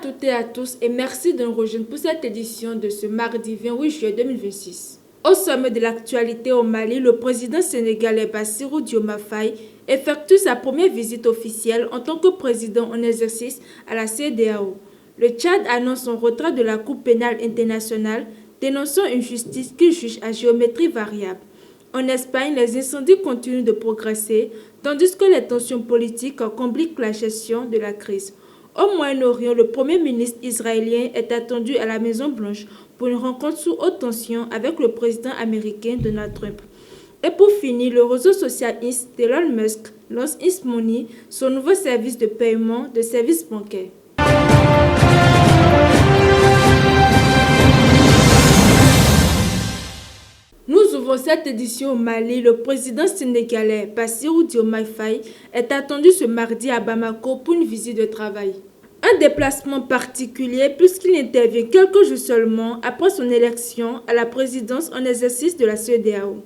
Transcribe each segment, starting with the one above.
toutes et à tous et merci de nous rejoindre pour cette édition de ce mardi 28 juillet 2026. Au sommet de l'actualité au Mali, le président sénégalais Bassirou Diomaye Faye effectue sa première visite officielle en tant que président en exercice à la CEDEAO. Le Tchad annonce son retrait de la Cour pénale internationale, dénonçant une justice qu'il juge à géométrie variable. En Espagne, les incendies continuent de progresser, tandis que les tensions politiques compliquent la gestion de la crise. Au Moyen-Orient, le premier ministre israélien est attendu à la Maison-Blanche pour une rencontre sous haute tension avec le président américain Donald Trump. Et pour finir, le réseau social d'Elon Musk lance Money, son nouveau service de paiement de services bancaires. Nous ouvrons cette édition au Mali. Le président sénégalais Bassirou Diomaye Faye est attendu ce mardi à Bamako pour une visite de travail. Un déplacement particulier puisqu'il intervient quelques jours seulement après son élection à la présidence en exercice de la CEDEAO.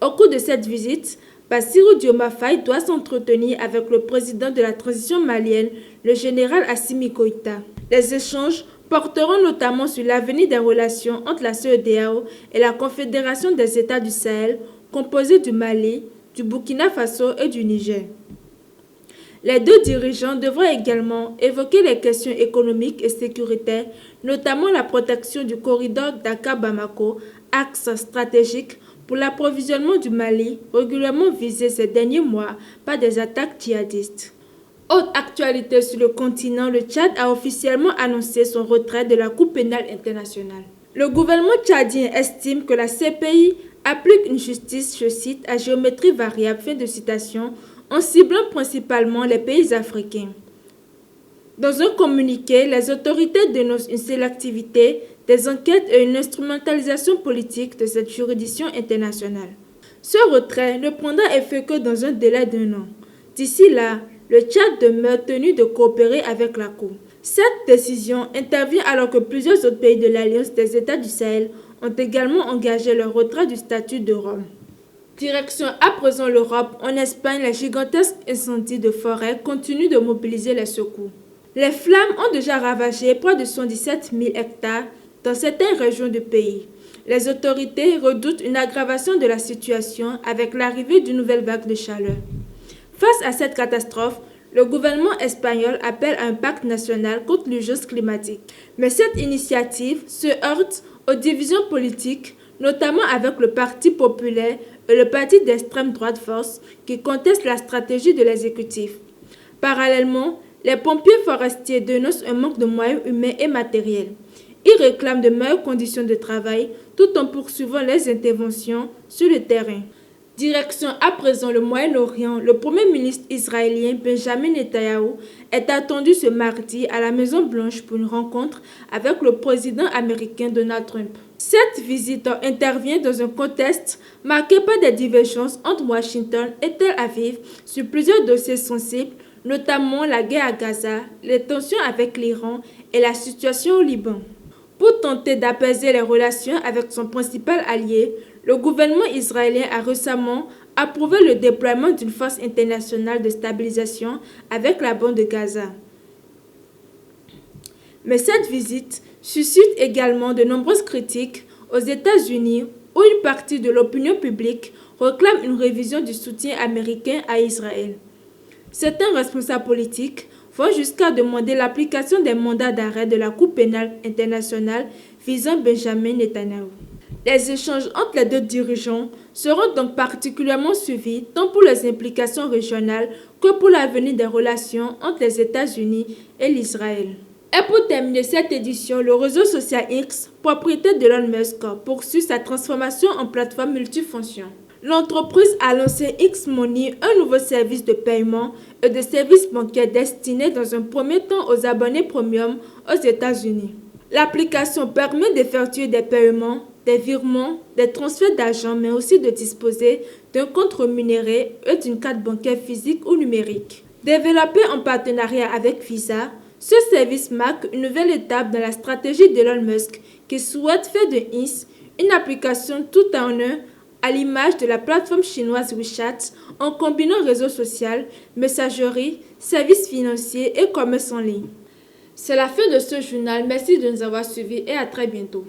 Au cours de cette visite, Bassirou Diomaye Faye doit s'entretenir avec le président de la transition malienne, le général Assimi Goïta. Les échanges porteront notamment sur l'avenir des relations entre la CEDEAO et la Confédération des États du Sahel, composée du Mali, du Burkina Faso et du Niger. Les deux dirigeants devront également évoquer les questions économiques et sécuritaires, notamment la protection du corridor Dakar-Bamako, axe stratégique pour l'approvisionnement du Mali, régulièrement visé ces derniers mois par des attaques djihadistes. Autre actualité sur le continent, le Tchad a officiellement annoncé son retrait de la Cour pénale internationale. Le gouvernement tchadien estime que la CPI applique une justice, je cite, à géométrie variable, fin de citation, en ciblant principalement les pays africains. Dans un communiqué, les autorités dénoncent une sélectivité des enquêtes et une instrumentalisation politique de cette juridiction internationale. Ce retrait ne prendra effet que dans un délai d'1 an. D'ici là, le Tchad demeure tenu de coopérer avec la Cour. Cette décision intervient alors que plusieurs autres pays de l'Alliance des États du Sahel ont également engagé leur retrait du statut de Rome. Direction à présent l'Europe. En Espagne, les gigantesques incendies de forêt continuent de mobiliser les secours. Les flammes ont déjà ravagé près de 117 000 hectares dans certaines régions du pays. Les autorités redoutent une aggravation de la situation avec l'arrivée d'une nouvelle vague de chaleur. Face à cette catastrophe, le gouvernement espagnol appelle à un pacte national contre l'urgence climatique. Mais cette initiative se heurte aux divisions politiques, notamment avec le Parti populaire et le parti d'extrême droite Force, qui contestent la stratégie de l'exécutif. Parallèlement, les pompiers forestiers dénoncent un manque de moyens humains et matériels. Ils réclament de meilleures conditions de travail tout en poursuivant les interventions sur le terrain. Direction à présent le Moyen-Orient, le premier ministre israélien Benjamin Netanyahou est attendu ce mardi à la Maison-Blanche pour une rencontre avec le président américain Donald Trump. Cette visite intervient dans un contexte marqué par des divergences entre Washington et Tel Aviv sur plusieurs dossiers sensibles, notamment la guerre à Gaza, les tensions avec l'Iran et la situation au Liban. Pour tenter d'apaiser les relations avec son principal allié, le gouvernement israélien a récemment approuvé le déploiement d'une force internationale de stabilisation avec la bande de Gaza. Mais cette visite suscite également de nombreuses critiques aux États-Unis, où une partie de l'opinion publique réclame une révision du soutien américain à Israël. Certains responsables politiques vont jusqu'à demander l'application des mandats d'arrêt de la Cour pénale internationale visant Benjamin Netanyahou. Les échanges entre les deux dirigeants seront donc particulièrement suivis tant pour les implications régionales que pour l'avenir des relations entre les États-Unis et l'Israël. Et pour terminer cette édition, le réseau social X, propriété d'Elon Musk, poursuit sa transformation en plateforme multifonction. L'entreprise a lancé Money, un nouveau service de paiement et de services bancaires destiné dans un premier temps aux abonnés premium aux États-Unis. L'application permet d'effectuer des paiements, des virements, des transferts d'argent, mais aussi de disposer d'un compte rémunéré et d'une carte bancaire physique ou numérique. Développé en partenariat avec Visa, ce service marque une nouvelle étape dans la stratégie d'Elon Musk qui souhaite faire de X une application tout en un à l'image de la plateforme chinoise WeChat en combinant réseau social, messagerie, services financiers et commerce en ligne. C'est la fin de ce journal. Merci de nous avoir suivis et à très bientôt.